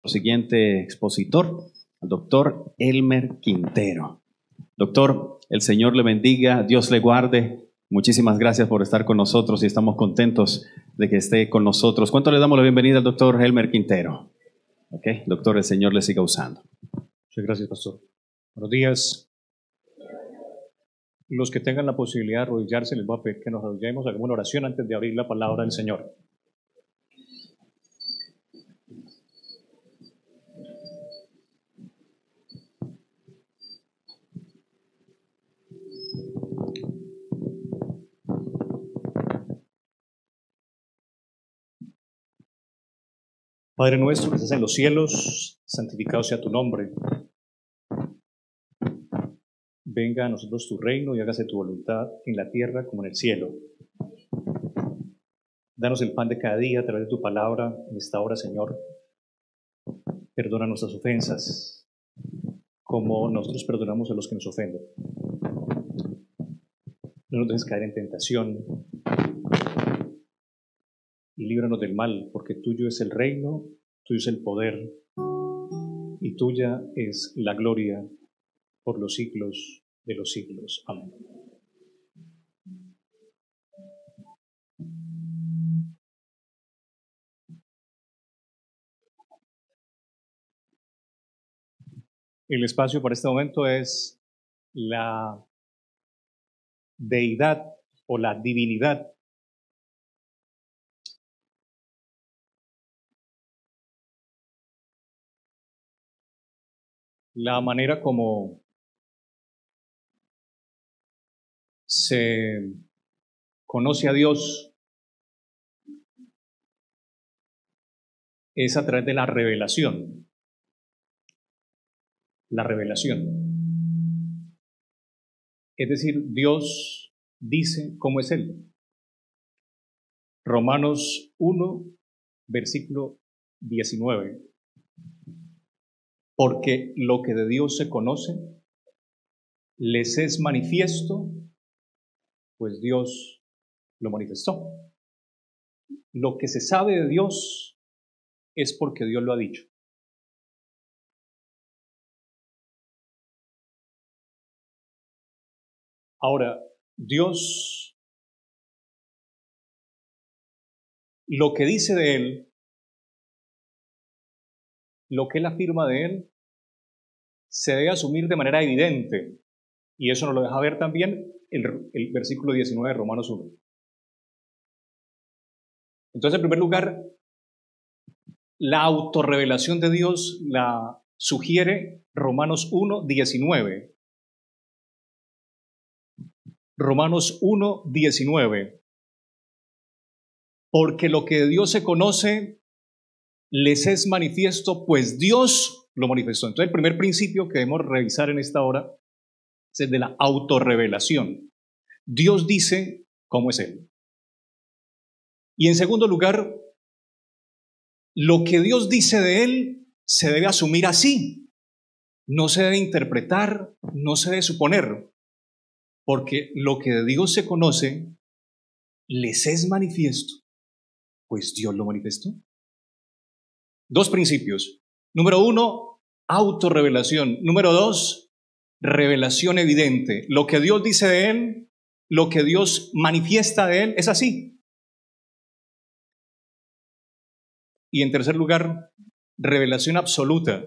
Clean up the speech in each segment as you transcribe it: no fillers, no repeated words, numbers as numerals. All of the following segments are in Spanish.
Siguiente expositor, el doctor Elmer Quintero. Doctor, el Señor le bendiga, Dios le guarde. Muchísimas gracias por estar con nosotros y estamos contentos de que esté con nosotros. ¿Cuánto le damos la bienvenida al doctor Elmer Quintero? Ok, doctor, el Señor le siga usando. Muchas gracias, pastor. Buenos días. Los que tengan la posibilidad de arrodillarse, les voy a pedir que nos arrodillemos, hagamos una oración antes de abrir la palabra del Señor. Padre nuestro que estás en los cielos, santificado sea tu nombre. Venga a nosotros tu reino y hágase tu voluntad en la tierra como en el cielo. Danos el pan de cada día a través de tu palabra en esta hora, Señor. Perdona nuestras ofensas, como nosotros perdonamos a los que nos ofenden. No nos dejes caer en tentación y líbranos del mal, porque tuyo es el reino, tuyo es el poder y tuya es la gloria por los siglos de los siglos. Amén. El espacio para este momento es la deidad o la divinidad la manera como se conoce a Dios es a través de la revelación. La revelación. Es decir, Dios dice cómo es Él. Romanos 1, versículo 19. Porque lo que de Dios se conoce les es manifiesto, pues Dios lo manifestó. Lo que se sabe de Dios es porque Dios lo ha dicho. Ahora, Dios, lo que dice de Él, lo que Él afirma de Él, se debe asumir de manera evidente. Y eso nos lo deja ver también el versículo 19 de Romanos 1. Entonces, en primer lugar, la autorrevelación de Dios la sugiere Romanos 1, 19. Romanos 1, 19. Porque lo que de Dios se conoce les es manifiesto, pues Dios lo manifestó. Entonces, el primer principio que debemos revisar en esta hora es el de la autorrevelación. Dios dice cómo es Él. Y en segundo lugar, lo que Dios dice de Él se debe asumir así. No se debe interpretar, no se debe suponer. Porque lo que de Dios se conoce les es manifiesto, pues Dios lo manifestó. Dos principios. Número uno, autorrevelación. Número dos, revelación evidente. Lo que Dios dice de Él, lo que Dios manifiesta de Él, es así. Y en tercer lugar, revelación absoluta.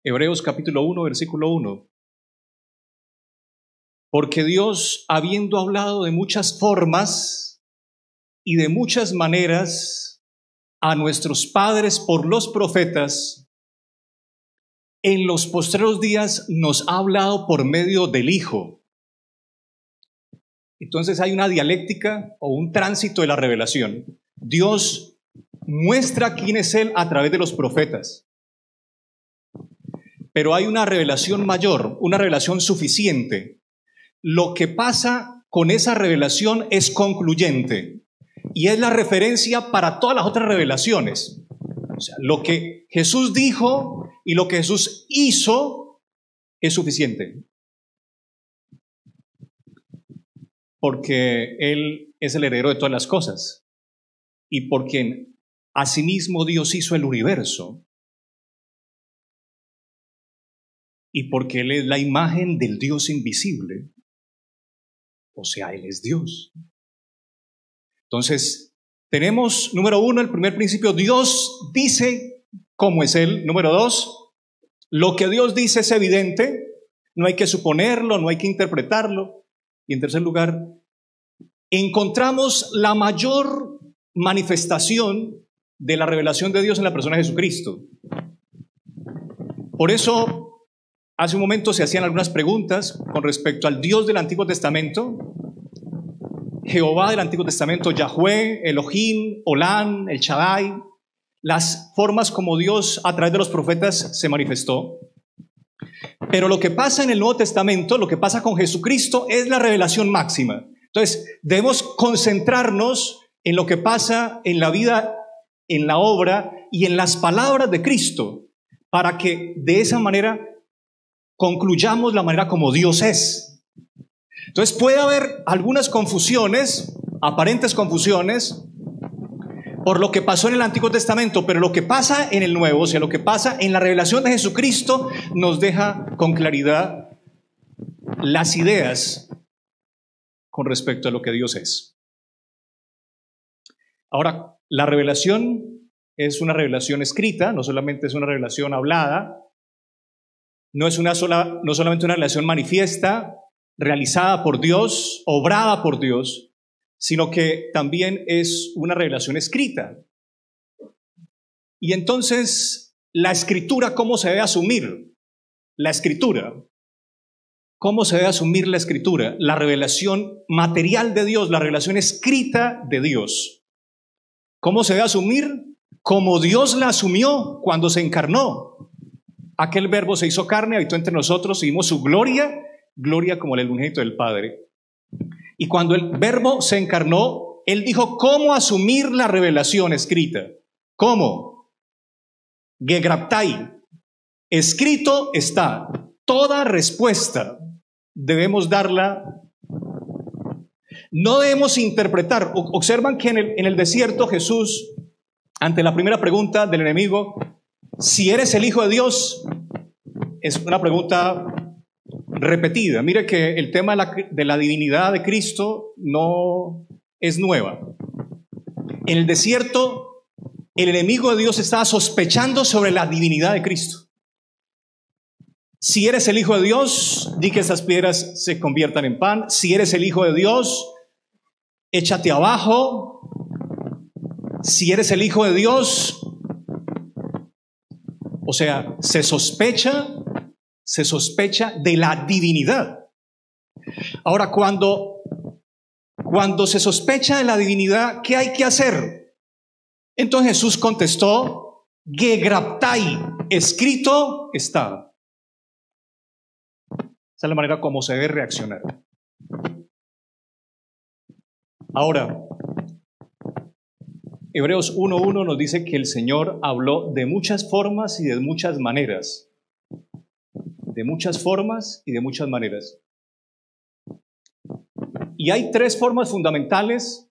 Hebreos capítulo 1, versículo 1. Porque Dios, habiendo hablado de muchas formas y de muchas maneras a nuestros padres por los profetas, en los postreros días nos ha hablado por medio del Hijo. Entonces hay una dialéctica o un tránsito de la revelación. Dios muestra quién es Él a través de los profetas. Pero hay una revelación mayor, una revelación suficiente. Lo que pasa con esa revelación es concluyente y es la referencia para todas las otras revelaciones. O sea, lo que Jesús dijo y lo que Jesús hizo es suficiente. Porque Él es el heredero de todas las cosas y por quien Asimismo, Dios hizo el universo. Y porque Él es la imagen del Dios invisible, o sea, Él es Dios. Entonces, tenemos, número uno, el primer principio, Dios dice cómo es Él. Número dos, lo que Dios dice es evidente, no hay que suponerlo, no hay que interpretarlo. Y en tercer lugar, encontramos la mayor manifestación de la revelación de Dios en la persona de Jesucristo. Por eso, hace un momento se hacían algunas preguntas con respecto al Dios del Antiguo Testamento, Jehová del Antiguo Testamento, Yahweh, Elohim, Olán, el Shaddai, las formas como Dios a través de los profetas se manifestó. Pero lo que pasa en el Nuevo Testamento, lo que pasa con Jesucristo es la revelación máxima. Entonces, debemos concentrarnos en lo que pasa en la vida, en la obra y en las palabras de Cristo, para que de esa manera concluyamos la manera como Dios es. Entonces puede haber algunas confusiones, aparentes confusiones, por lo que pasó en el Antiguo Testamento, pero lo que pasa en el Nuevo, o sea, lo que pasa en la revelación de Jesucristo, nos deja con claridad las ideas con respecto a lo que Dios es. Ahora, la revelación es una revelación escrita, no solamente es una revelación hablada, no solamente una revelación manifiesta, realizada por Dios, obrada por Dios, sino que también es una revelación escrita. Y entonces, la escritura, ¿cómo se debe asumir? La escritura. ¿Cómo se debe asumir la escritura? La revelación material de Dios, la revelación escrita de Dios. ¿Cómo se debe asumir? Como Dios la asumió cuando se encarnó. Aquel verbo se hizo carne, habitó entre nosotros y vimos su gloria, gloria como el unigénito del Padre. Y cuando el verbo se encarnó, Él dijo cómo asumir la revelación escrita. ¿Cómo? Gegraptai. Escrito está. Toda respuesta debemos darla. No debemos interpretar. Observan que en el desierto Jesús, ante la primera pregunta del enemigo, si eres el Hijo de Dios, es una pregunta repetida. Mire que el tema de la divinidad de Cristo no es nueva. En el desierto, el enemigo de Dios estaba sospechando sobre la divinidad de Cristo. Si eres el Hijo de Dios, di que esas piedras se conviertan en pan. Si eres el Hijo de Dios, échate abajo. Si eres el Hijo de Dios, o sea, se sospecha de la divinidad. Ahora, cuando se sospecha de la divinidad, ¿qué hay que hacer? Entonces Jesús contestó, Gegraptai, escrito está. Esa es la manera como se debe reaccionar. Ahora, Hebreos 1:1 nos dice que el Señor habló de muchas formas y de muchas maneras. De muchas formas y de muchas maneras. Y hay tres formas fundamentales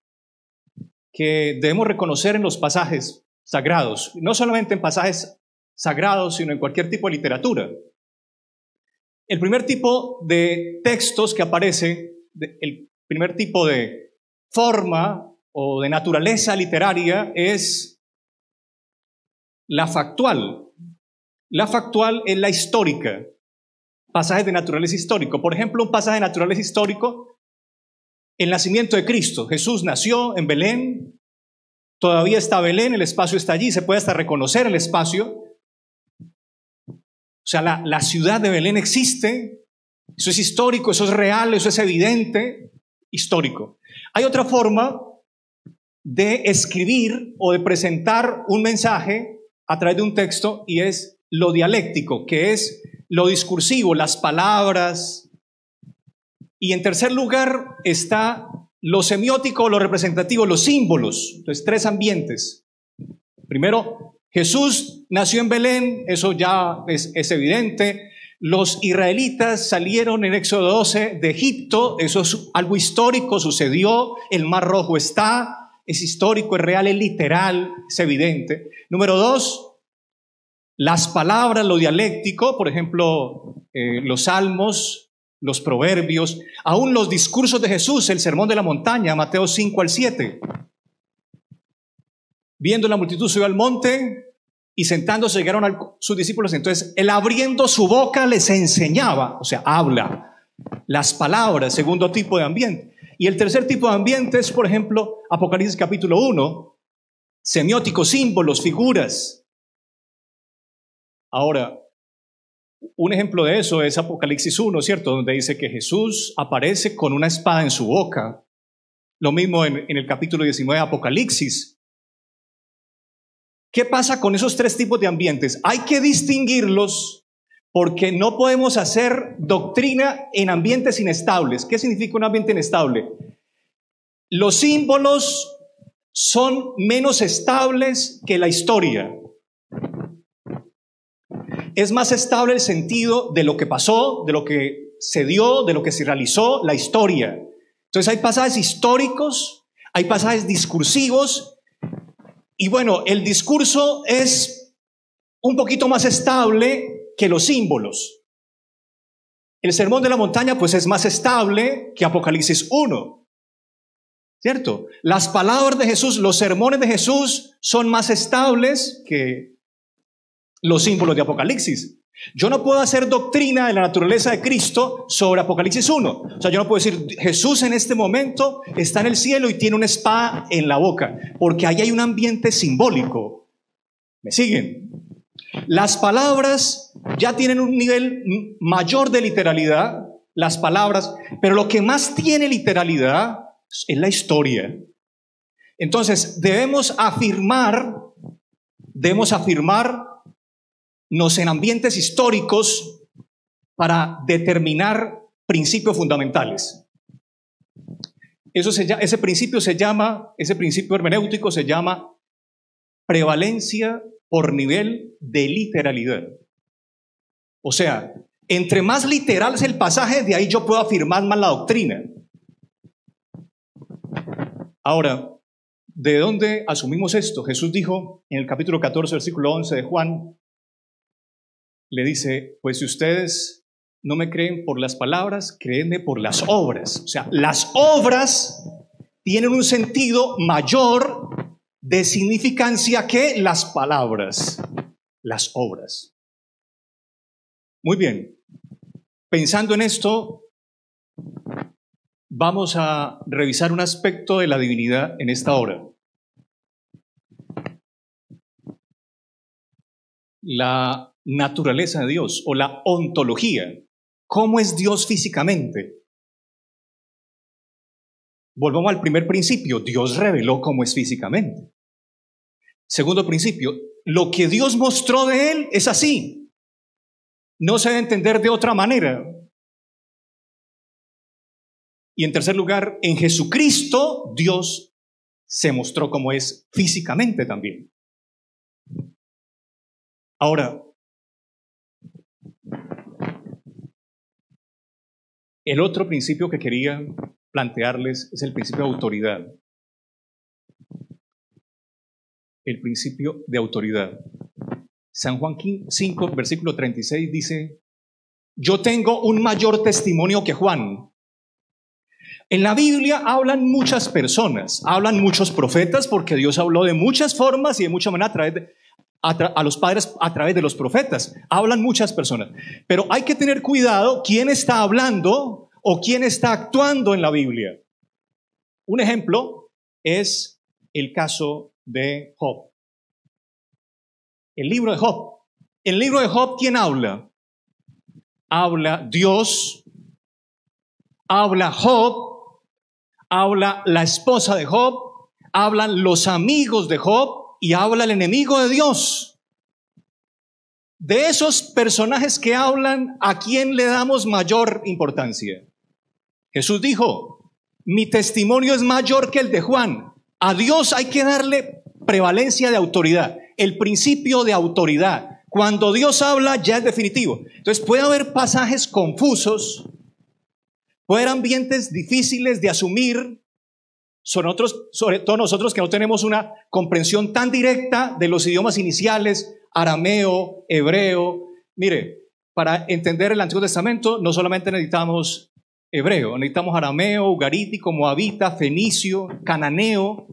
que debemos reconocer en los pasajes sagrados. No solamente en pasajes sagrados, sino en cualquier tipo de literatura. El primer tipo de textos que aparece, el primer tipo de forma o de naturaleza literaria es la factual. La factual es la histórica. Pasajes de naturaleza histórico. Por ejemplo, un pasaje de naturaleza histórico, el nacimiento de Cristo. Jesús nació en Belén, todavía está Belén, el espacio está allí, se puede hasta reconocer el espacio. O sea, la ciudad de Belén existe, eso es histórico, eso es real, eso es evidente, histórico. Hay otra forma de escribir o de presentar un mensaje a través de un texto y es lo dialéctico, que es lo discursivo, las palabras. Y en tercer lugar está lo semiótico, lo representativo, los símbolos. Entonces, tres ambientes. Primero, Jesús nació en Belén, eso ya es evidente. Los israelitas salieron en Éxodo 12 de Egipto, eso es algo histórico, sucedió. El Mar Rojo está, es histórico, es real, es literal, es evidente. Número 2, las palabras, lo dialéctico, por ejemplo, los salmos, los proverbios, aún los discursos de Jesús, el sermón de la montaña, Mateo 5 al 7. Viendo la multitud subió al monte y sentándose llegaron a sus discípulos. Entonces él abriendo su boca les enseñaba, o sea, habla las palabras, segundo tipo de ambiente. Y el tercer tipo de ambiente es, por ejemplo, Apocalipsis capítulo 1, semióticos, símbolos, figuras. Ahora, un ejemplo de eso es Apocalipsis 1, ¿cierto? Donde dice que Jesús aparece con una espada en su boca. Lo mismo en el capítulo 19 de Apocalipsis. ¿Qué pasa con esos tres tipos de ambientes? Hay que distinguirlos porque no podemos hacer doctrina en ambientes inestables. ¿Qué significa un ambiente inestable? Los símbolos son menos estables que la historia. Es más estable el sentido de lo que pasó, de lo que se dio, de lo que se realizó, la historia. Entonces hay pasajes históricos, hay pasajes discursivos, y bueno, el discurso es un poquito más estable que los símbolos. El sermón de la montaña pues es más estable que Apocalipsis 1, ¿cierto? Las palabras de Jesús, los sermones de Jesús son más estables que los símbolos de Apocalipsis. Yo no puedo hacer doctrina de la naturaleza de Cristo sobre Apocalipsis 1. O sea, yo no puedo decir, Jesús en este momento está en el cielo y tiene una espada en la boca, porque ahí hay un ambiente simbólico. ¿Me siguen? Las palabras ya tienen un nivel mayor de literalidad, las palabras, pero lo que más tiene literalidad es la historia. Entonces, debemos afirmarnos en ambientes históricos para determinar principios fundamentales. Ese principio hermenéutico se llama prevalencia por nivel de literalidad. O sea, entre más literal es el pasaje, de ahí yo puedo afirmar más la doctrina. Ahora, ¿de dónde asumimos esto? Jesús dijo en el capítulo 14, versículo 11 de Juan, le dice, pues si ustedes no me creen por las palabras, créenme por las obras. O sea, las obras tienen un sentido mayor de significancia que las palabras, las obras. Muy bien, pensando en esto, vamos a revisar un aspecto de la divinidad en esta hora. La naturaleza de Dios o la ontología. ¿Cómo es Dios físicamente? Volvamos al primer principio. Dios reveló cómo es físicamente. Segundo principio, lo que Dios mostró de Él es así. No se debe entender de otra manera. Y en tercer lugar, en Jesucristo, Dios se mostró como es físicamente también. Ahora, el otro principio que quería plantearles es el principio de autoridad. El principio de autoridad. San Juan 5, versículo 36 dice, yo tengo un mayor testimonio que Juan. En la Biblia hablan muchas personas, hablan muchos profetas, porque Dios habló de muchas formas y de mucha manera a los padres a través de los profetas. Hablan muchas personas. Pero hay que tener cuidado quién está hablando o quién está actuando en la Biblia. Un ejemplo es el caso de Job. El libro de Job. El libro de Job, ¿quién habla? Habla Dios, habla Job, habla la esposa de Job, hablan los amigos de Job y habla el enemigo de Dios. De esos personajes que hablan, ¿a quién le damos mayor importancia? Jesús dijo, mi testimonio es mayor que el de Juan. A Dios hay que darle prevalencia de autoridad, el principio de autoridad. Cuando Dios habla ya es definitivo. Entonces puede haber pasajes confusos, puede haber ambientes difíciles de asumir, sobre todo nosotros que no tenemos una comprensión tan directa de los idiomas iniciales, arameo, hebreo. Mire, para entender el Antiguo Testamento no solamente necesitamos hebreo, necesitamos arameo, ugarítico, moabita, fenicio, cananeo.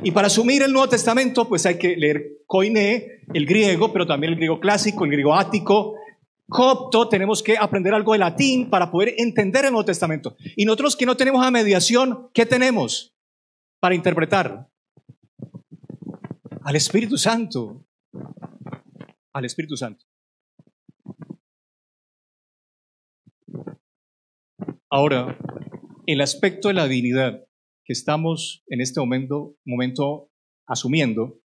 Y para asumir el Nuevo Testamento, pues hay que leer koiné, el griego, pero también el griego clásico, el griego ático, copto. Tenemos que aprender algo de latín para poder entender el Nuevo Testamento. Y nosotros que no tenemos la mediación, ¿qué tenemos para interpretar? Al Espíritu Santo. Al Espíritu Santo. Ahora, el aspecto de la divinidad que estamos en este momento asumiendo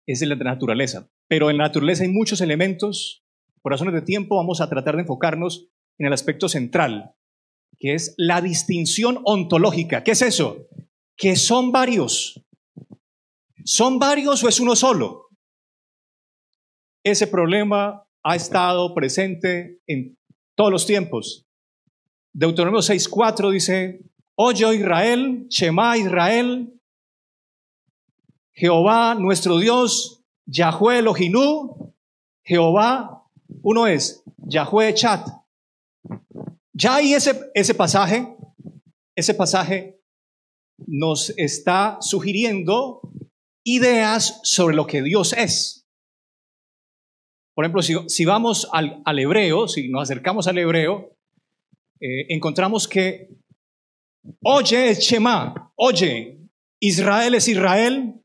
es de la naturaleza. Pero en la naturaleza hay muchos elementos. Por razones de tiempo vamos a tratar de enfocarnos en el aspecto central, que es la distinción ontológica. ¿Qué es eso? Que son varios. ¿Son varios o es uno solo? Ese problema ha estado presente en todos los tiempos. Deuteronomio 6:4 dice: oye, oh Israel, Shema Israel, Jehová nuestro Dios, Yahweh Elohinu, Jehová, uno es, Yahweh Echad. Ya hay ese pasaje nos está sugiriendo ideas sobre lo que Dios es. Por ejemplo, si vamos al hebreo, si nos acercamos al hebreo, encontramos que oye es Shema, oye, Israel es Israel,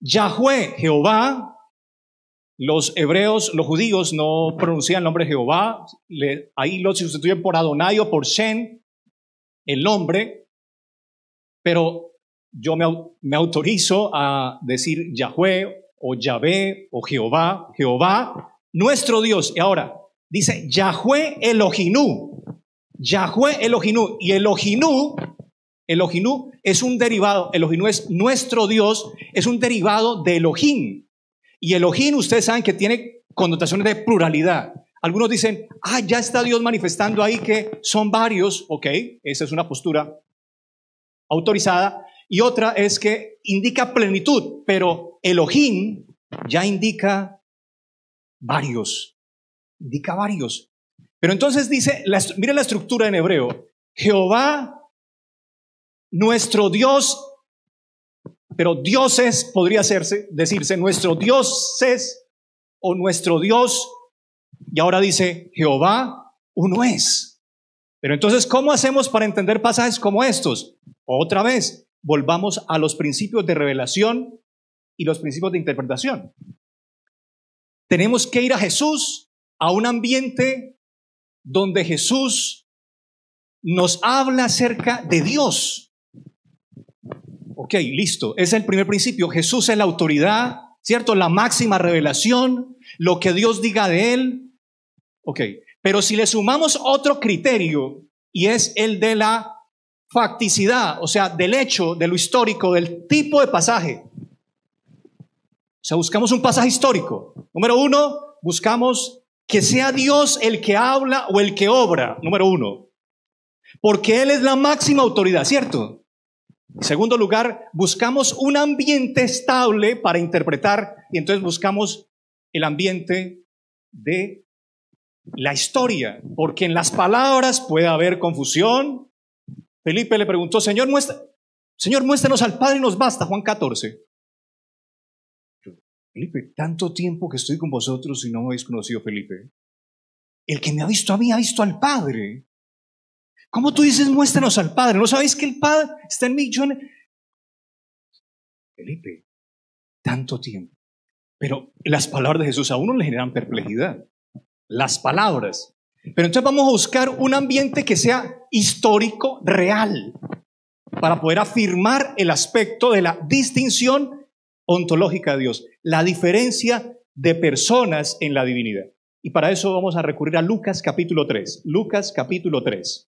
Yahweh, Jehová. Los hebreos, los judíos no pronuncian el nombre Jehová, ahí lo sustituyen por Adonai o por Shen, el nombre, pero yo me autorizo a decir Yahweh o Yahvé o Jehová, Jehová, nuestro Dios. Y ahora dice Yahweh Elohinu, Yahweh Elohinu, y Elohinu es un derivado, Elohinu es nuestro Dios, es un derivado de Elohim. Y Elohim, ustedes saben que tiene connotaciones de pluralidad. Algunos dicen, ya está Dios manifestando ahí que son varios. Ok, esa es una postura autorizada. Y otra es que indica plenitud, pero Elohim ya indica varios. Indica varios. Pero entonces dice, mira la estructura en hebreo. Jehová, nuestro Dios. Pero dioses podría decirse nuestro dioses o nuestro Dios. Y ahora dice Jehová, uno es. Pero entonces, ¿cómo hacemos para entender pasajes como estos? Otra vez, volvamos a los principios de revelación y los principios de interpretación. Tenemos que ir a Jesús, a un ambiente donde Jesús nos habla acerca de Dios. Ok, listo. Ese es el primer principio. Jesús es la autoridad, ¿cierto? La máxima revelación, lo que Dios diga de él. Ok, pero si le sumamos otro criterio, y es el de la facticidad, o sea, del hecho, de lo histórico, del tipo de pasaje. O sea, buscamos un pasaje histórico. Número uno, buscamos que sea Dios el que habla o el que obra. Número uno. Porque Él es la máxima autoridad, ¿cierto? En segundo lugar, buscamos un ambiente estable para interpretar, y entonces buscamos el ambiente de la historia, porque en las palabras puede haber confusión. Felipe le preguntó, Señor, muéstranos al Padre y nos basta, Juan 14. Felipe, tanto tiempo que estoy con vosotros y no me habéis conocido, Felipe. El que me ha visto a mí ha visto al Padre. ¿Cómo tú dices, muéstranos al Padre? ¿No sabéis que el Padre está en mí? Felipe, tanto tiempo. Pero las palabras de Jesús a uno le generan perplejidad. Las palabras. Pero entonces vamos a buscar un ambiente que sea histórico, real, para poder afirmar el aspecto de la distinción ontológica de Dios, la diferencia de personas en la divinidad. Y para eso vamos a recurrir a Lucas capítulo 3. Lucas capítulo 3.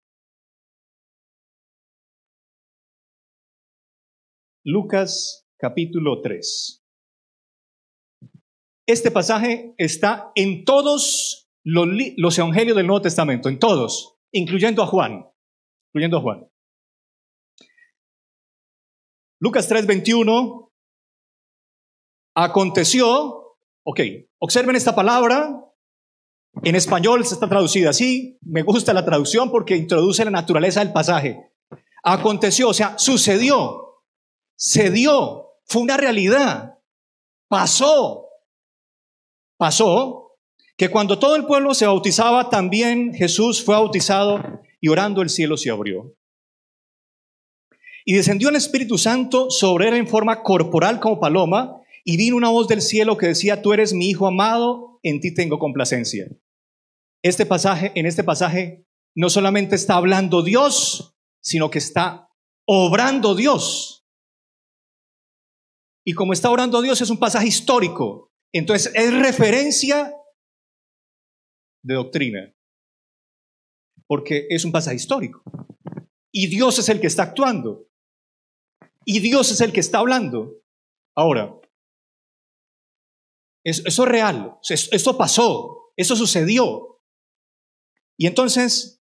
Lucas capítulo 3. Este pasaje está en todos los evangelios del Nuevo Testamento, en todos, incluyendo a Juan. Lucas 3:21. Aconteció, observen esta palabra. En español se está traducida así. Me gusta la traducción porque introduce la naturaleza del pasaje. Aconteció, o sea, sucedió, se dio, fue una realidad, pasó que cuando todo el pueblo se bautizaba, también Jesús fue bautizado y orando el cielo se abrió. Y descendió el Espíritu Santo sobre él en forma corporal como paloma, y vino una voz del cielo que decía: tú eres mi Hijo amado, en ti tengo complacencia. En este pasaje no solamente está hablando Dios, sino que está obrando Dios. Y como está obrando Dios, es un pasaje histórico. Entonces es referencia de doctrina, porque es un pasaje histórico. Y Dios es el que está actuando. Y Dios es el que está hablando. Ahora, eso es real, eso pasó, eso sucedió. Y entonces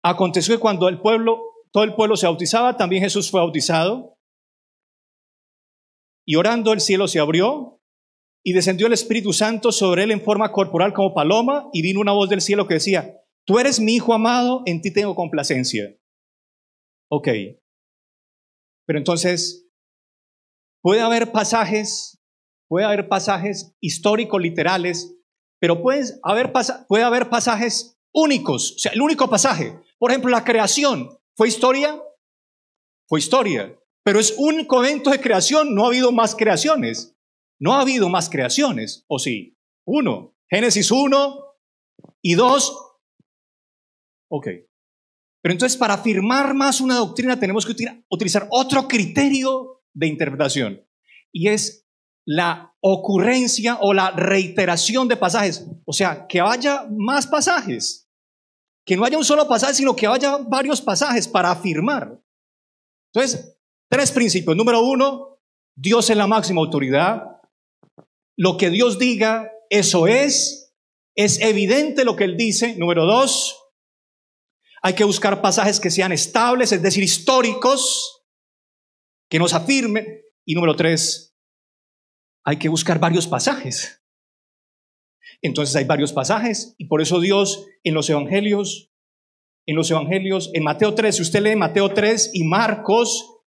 aconteció que cuando todo el pueblo se bautizaba, también Jesús fue bautizado. Y orando el cielo se abrió y descendió el Espíritu Santo sobre él en forma corporal como paloma, y vino una voz del cielo que decía: tú eres mi Hijo amado, en ti tengo complacencia. Pero entonces puede haber pasajes históricos, literales, pero puede haber pasajes únicos. O sea, el único pasaje, por ejemplo, la creación, ¿fue historia? Fue historia, pero es un único evento de creación, no ha habido más creaciones. No ha habido más creaciones, ¿o sí? 1, Génesis 1 y 2. Pero entonces, para afirmar más una doctrina tenemos que utilizar otro criterio de interpretación, y es la ocurrencia o la reiteración de pasajes. O sea, que haya más pasajes, que no haya un solo pasaje, sino que haya varios pasajes para afirmar. Entonces, 3 principios. Número 1, Dios es la máxima autoridad. Lo que Dios diga, eso es evidente lo que Él dice. Número 2, hay que buscar pasajes que sean estables, es decir, históricos, que nos afirmen. Y número 3, hay que buscar varios pasajes. Entonces hay varios pasajes, y por eso Dios en los evangelios, en Mateo 3, si usted lee Mateo 3 y Marcos,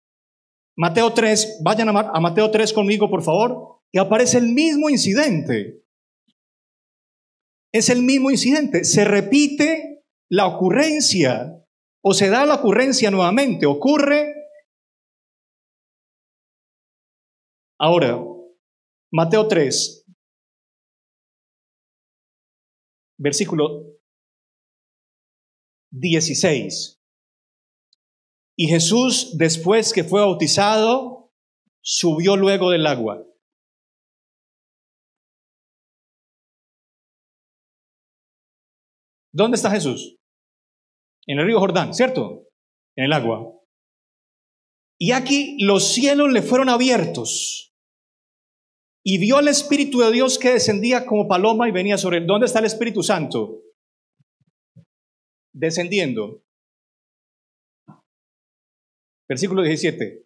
Mateo 3, vayan a Mateo 3 conmigo, por favor, y aparece el mismo incidente. Es el mismo incidente, se repite la ocurrencia, o se da la ocurrencia nuevamente, ocurre. Ahora, Mateo 3, versículo 16. Y Jesús, después que fue bautizado, subió luego del agua. ¿Dónde está Jesús? En el río Jordán, ¿cierto? En el agua. Y aquí los cielos le fueron abiertos, y vio al Espíritu de Dios que descendía como paloma y venía sobre él. ¿Dónde está el Espíritu Santo? Descendiendo. Versículo 17.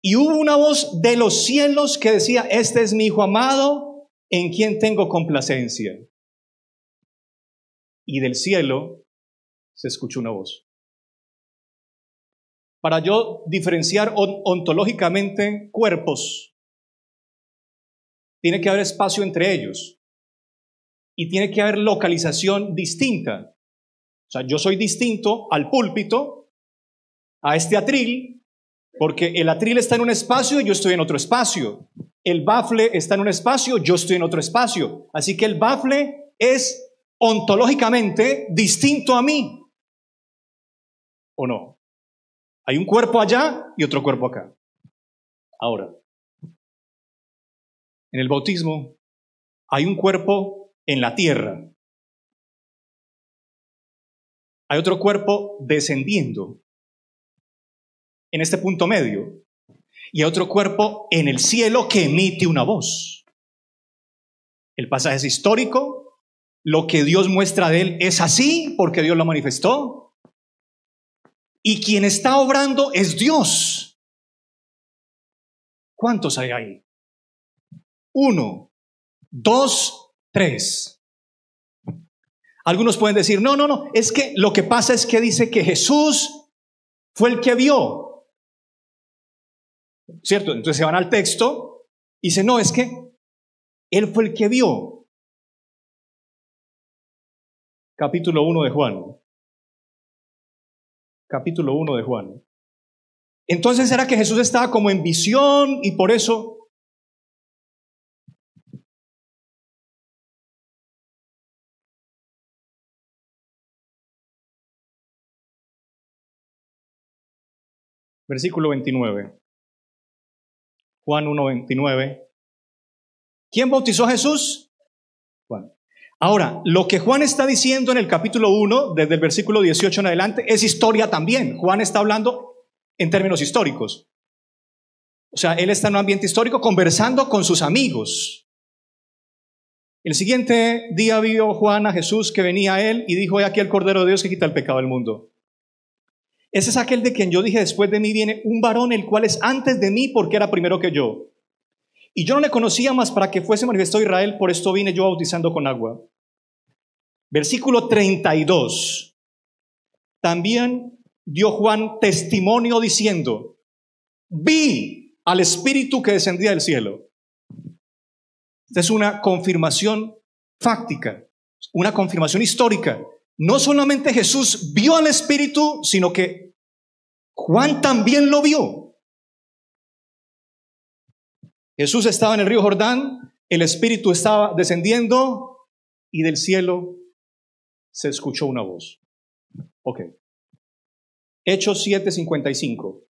Y hubo una voz de los cielos que decía: este es mi Hijo amado, en quien tengo complacencia. Y del cielo se escuchó una voz. Para yo diferenciar ontológicamente cuerpos, tiene que haber espacio entre ellos y tiene que haber localización distinta. O sea, yo soy distinto al púlpito, a este atril, porque el atril está en un espacio y yo estoy en otro espacio. El bafle está en un espacio, yo estoy en otro espacio. Así que el bafle es ontológicamente distinto a mí, ¿o no? Hay un cuerpo allá y otro cuerpo acá. Ahora, en el bautismo hay un cuerpo en la tierra, hay otro cuerpo descendiendo en este punto medio, y hay otro cuerpo en el cielo que emite una voz. El pasaje es histórico. Lo que Dios muestra de él es así porque Dios lo manifestó. Y quien está obrando es Dios. ¿Cuántos hay ahí? 1, 2, 3. Algunos pueden decir, no, es que lo que pasa es que dice que Jesús fue el que vio. ¿Cierto? Entonces se van al texto y dicen, no, es que Él fue el que vio. Capítulo 1 de Juan. Capítulo 1 de Juan. Entonces era que Jesús estaba como en visión y por eso... Versículo 29. Juan 1:29. ¿Quién bautizó a Jesús? Juan. Ahora, lo que Juan está diciendo en el capítulo 1, desde el versículo 18 en adelante, es historia también. Juan está hablando en términos históricos. O sea, él está en un ambiente histórico conversando con sus amigos. El siguiente día vio Juan a Jesús que venía a él y dijo, he aquí el Cordero de Dios que quita el pecado del mundo. Ese es aquel de quien yo dije, después de mí viene un varón, el cual es antes de mí porque era primero que yo. Y yo no le conocía más para que fuese manifiesto a Israel, por esto vine yo bautizando con agua. Versículo 32. También dio Juan testimonio diciendo, vi al Espíritu que descendía del cielo. Esta es una confirmación fáctica, una confirmación histórica. No solamente Jesús vio al Espíritu, sino que Juan también lo vio. Jesús estaba en el río Jordán, el Espíritu estaba descendiendo y del cielo se escuchó una voz. Ok. Hechos 7:55.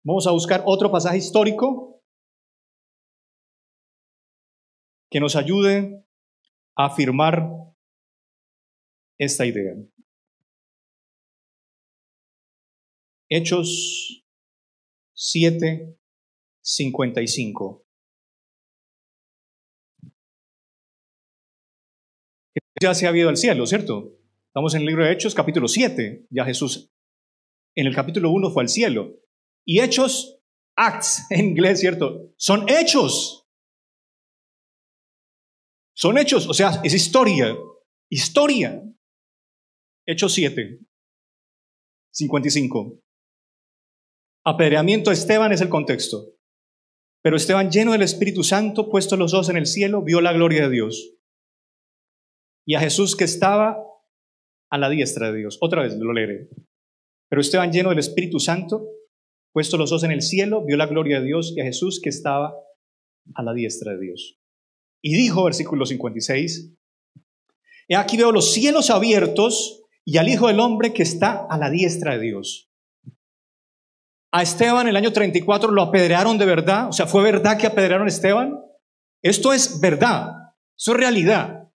Vamos a buscar otro pasaje histórico que nos ayude a afirmar esta idea. Hechos 7:55. Ya se había ido al cielo, ¿cierto? Estamos en el libro de Hechos, capítulo 7. Ya Jesús en el capítulo 1 fue al cielo. Y Hechos, Acts en inglés, ¿cierto? Son hechos. Son hechos, o sea, es historia. Historia. Hechos 7:55. Apedreamiento de Esteban es el contexto. Pero Esteban, lleno del Espíritu Santo, puesto los ojos en el cielo, vio la gloria de Dios. Y a Jesús que estaba a la diestra de Dios. Otra vez lo leeré. Pero Esteban, lleno del Espíritu Santo, puesto los ojos en el cielo, vio la gloria de Dios y a Jesús que estaba a la diestra de Dios. Y dijo, versículo 56, he aquí veo los cielos abiertos y al Hijo del Hombre que está a la diestra de Dios. A Esteban en el año 34 lo apedrearon de verdad. O sea, ¿fue verdad que apedrearon a Esteban? Esto es verdad, eso es realidad.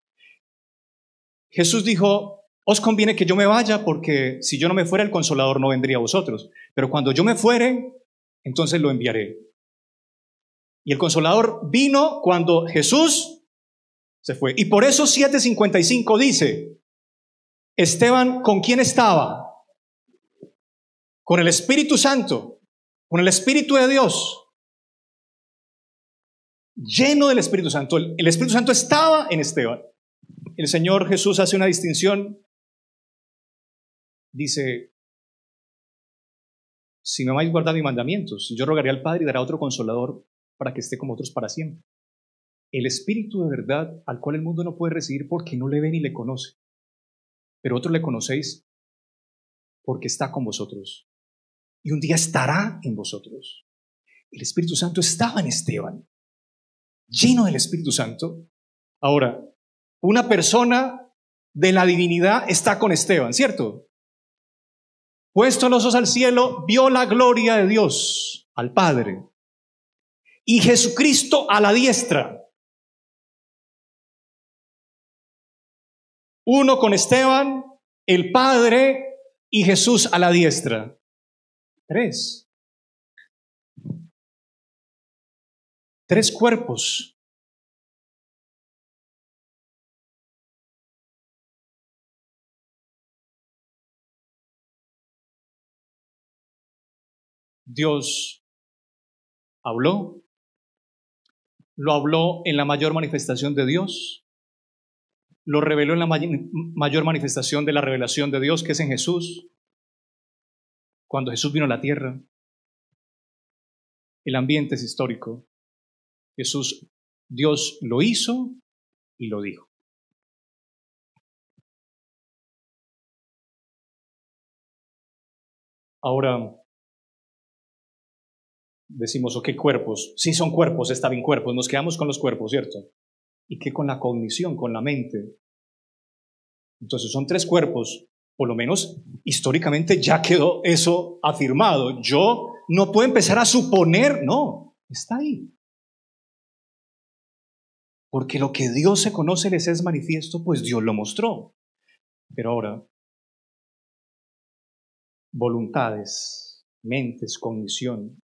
Jesús dijo, os conviene que yo me vaya porque si yo no me fuera el Consolador no vendría a vosotros. Pero cuando yo me fuere, entonces lo enviaré. Y el Consolador vino cuando Jesús se fue. Y por eso 7:55 dice, Esteban, ¿con quién estaba? Con el Espíritu Santo, con el Espíritu de Dios, lleno del Espíritu Santo. El Espíritu Santo estaba en Esteban. El Señor Jesús hace una distinción. Dice, si me amáis, guardad mis mandamientos, yo rogaré al Padre y dará otro Consolador para que esté con vosotros para siempre. El Espíritu de verdad al cual el mundo no puede recibir porque no le ve ni le conoce. Pero otros le conocéis porque está con vosotros. Y un día estará en vosotros. El Espíritu Santo estaba en Esteban, lleno del Espíritu Santo. Ahora, una persona de la divinidad está con Esteban, ¿cierto? Puesto los ojos al cielo, vio la gloria de Dios, al Padre, y Jesucristo a la diestra. Uno con Esteban, el Padre y Jesús a la diestra. 3. 3 cuerpos. Dios habló, lo habló en la mayor manifestación de Dios, lo reveló en la mayor manifestación de la revelación de Dios, que es en Jesús. Cuando Jesús vino a la tierra, el ambiente es histórico. Dios lo hizo y lo dijo. Ahora decimos, ¿qué cuerpos? Sí son cuerpos, está bien cuerpos, nos quedamos con los cuerpos, ¿cierto? ¿Y qué con la cognición, con la mente? Entonces son 3 cuerpos, por lo menos históricamente ya quedó eso afirmado. Yo no puedo empezar a suponer, no, está ahí. Porque lo que Dios se conoce les es manifiesto, pues Dios lo mostró. Pero ahora, voluntades, mentes, cognición.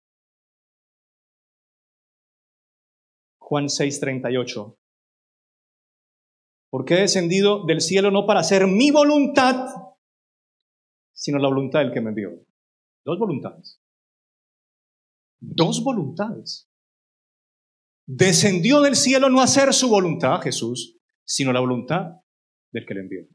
Juan 6:38. Porque he descendido del cielo no para hacer mi voluntad, sino la voluntad del que me envió. 2 voluntades. 2 voluntades. Descendió del cielo no a hacer su voluntad, Jesús, sino la voluntad del que le envió.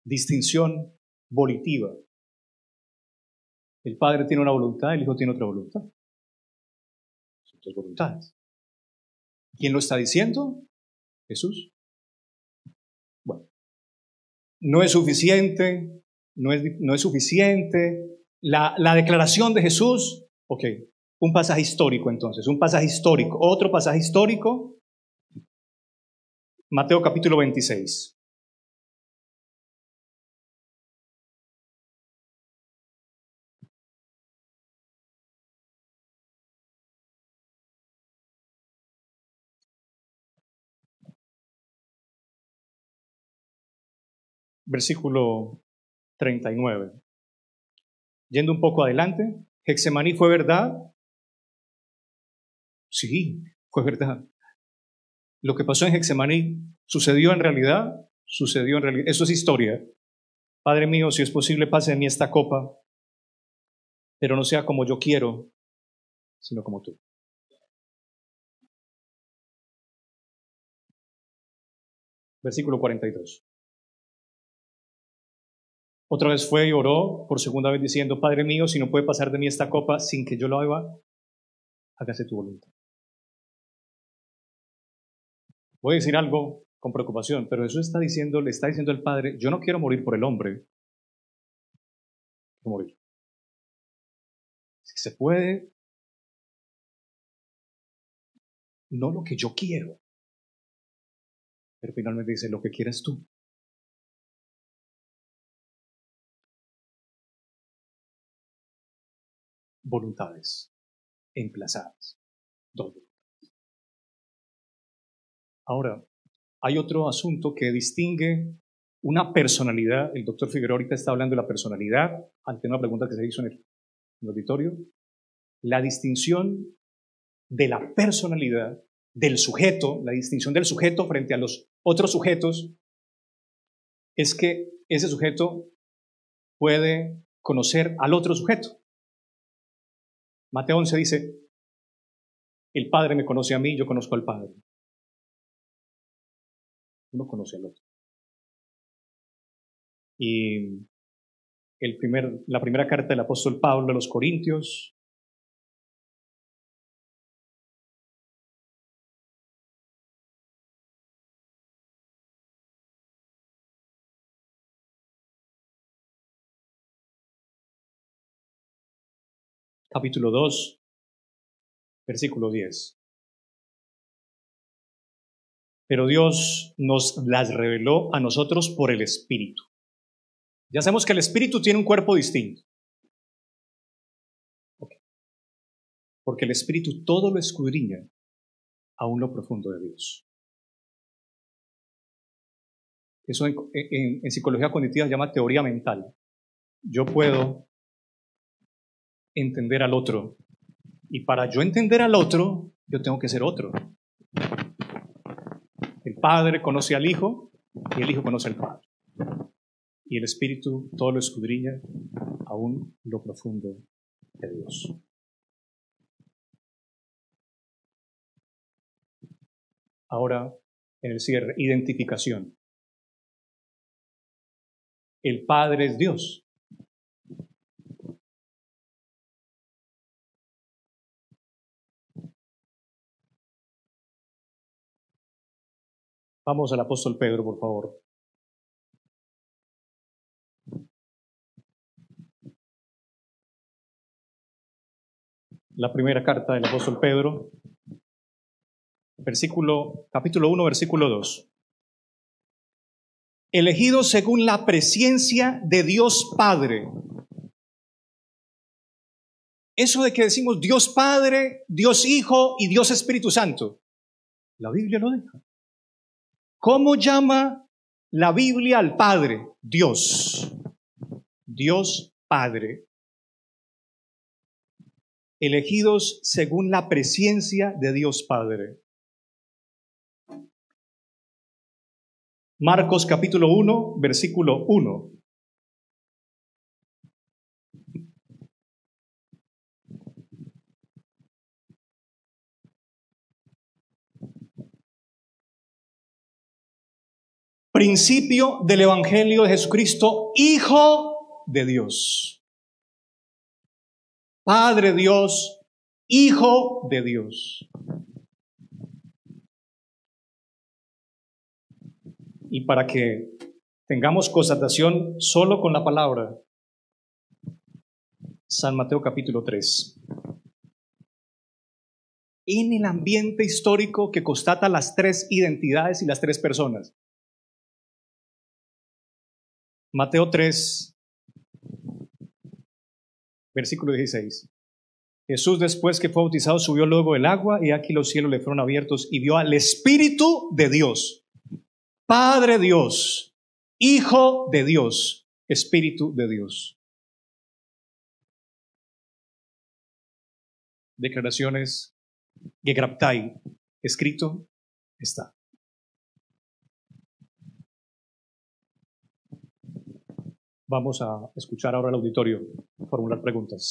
Distinción volitiva. El Padre tiene una voluntad, el Hijo tiene otra voluntad. Son 2 voluntades. ¿Quién lo está diciendo? Jesús. Bueno, no es suficiente, no es suficiente la declaración de Jesús. Ok, un pasaje histórico entonces, un pasaje histórico, otro pasaje histórico, Mateo capítulo 26. Versículo 39. Yendo un poco adelante, ¿Getsemaní fue verdad? Sí, fue verdad. Lo que pasó en Getsemaní sucedió en realidad, Eso es historia. Padre mío, si es posible, pase de mí esta copa, pero no sea como yo quiero, sino como tú. Versículo 42. Otra vez fue y oró por segunda vez diciendo, Padre mío, si no puede pasar de mí esta copa sin que yo lo haga, hágase tu voluntad. Voy a decir algo con preocupación, pero eso le está diciendo el Padre, yo no quiero morir por el hombre, quiero morir. Si se puede, no lo que yo quiero, pero finalmente dice, lo que quieres tú. Voluntades emplazadas. 2 voluntades. Ahora, hay otro asunto que distingue una personalidad. El doctor Figueroa ahorita está hablando de la personalidad, ante una pregunta que se hizo en el auditorio. La distinción de la personalidad del sujeto, la distinción del sujeto frente a los otros sujetos, es que ese sujeto puede conocer al otro sujeto. Mateo 11 dice, el Padre me conoce a mí, yo conozco al Padre. Uno conoce al otro. Y la primera carta del apóstol Pablo a los Corintios, capítulo 2, versículo 10. Pero Dios nos las reveló a nosotros por el Espíritu. Ya sabemos que el Espíritu tiene un cuerpo distinto. Okay. Porque el Espíritu todo lo escudriña aún lo profundo de Dios. Eso en psicología cognitiva se llama teoría mental. Yo puedo entender al otro. Y para yo entender al otro, yo tengo que ser otro. El Padre conoce al Hijo y el Hijo conoce al Padre. Y el Espíritu todo lo escudriña aún lo profundo de Dios. Ahora, en el cierre, identificación. El Padre es Dios. Vamos al apóstol Pedro, por favor. La primera carta del apóstol Pedro, capítulo 1, versículo 2. Elegidos según la presciencia de Dios Padre. Eso de que decimos Dios Padre, Dios Hijo y Dios Espíritu Santo, la Biblia lo deja. ¿Cómo llama la Biblia al Padre? Dios. Dios Padre. Elegidos según la presciencia de Dios Padre. Marcos capítulo 1, versículo 1. Principio del Evangelio de Jesucristo, Hijo de Dios. Padre Dios, Hijo de Dios. Y para que tengamos constatación solo con la palabra, San Mateo capítulo 3. En el ambiente histórico que constata las tres identidades y las tres personas. Mateo 3, versículo 16. Jesús, después que fue bautizado, subió luego del agua y aquí los cielos le fueron abiertos y vio al Espíritu de Dios. Padre Dios, Hijo de Dios, Espíritu de Dios. Declaraciones Gegraptai, escrito está. Vamos a escuchar ahora al auditorio formular preguntas.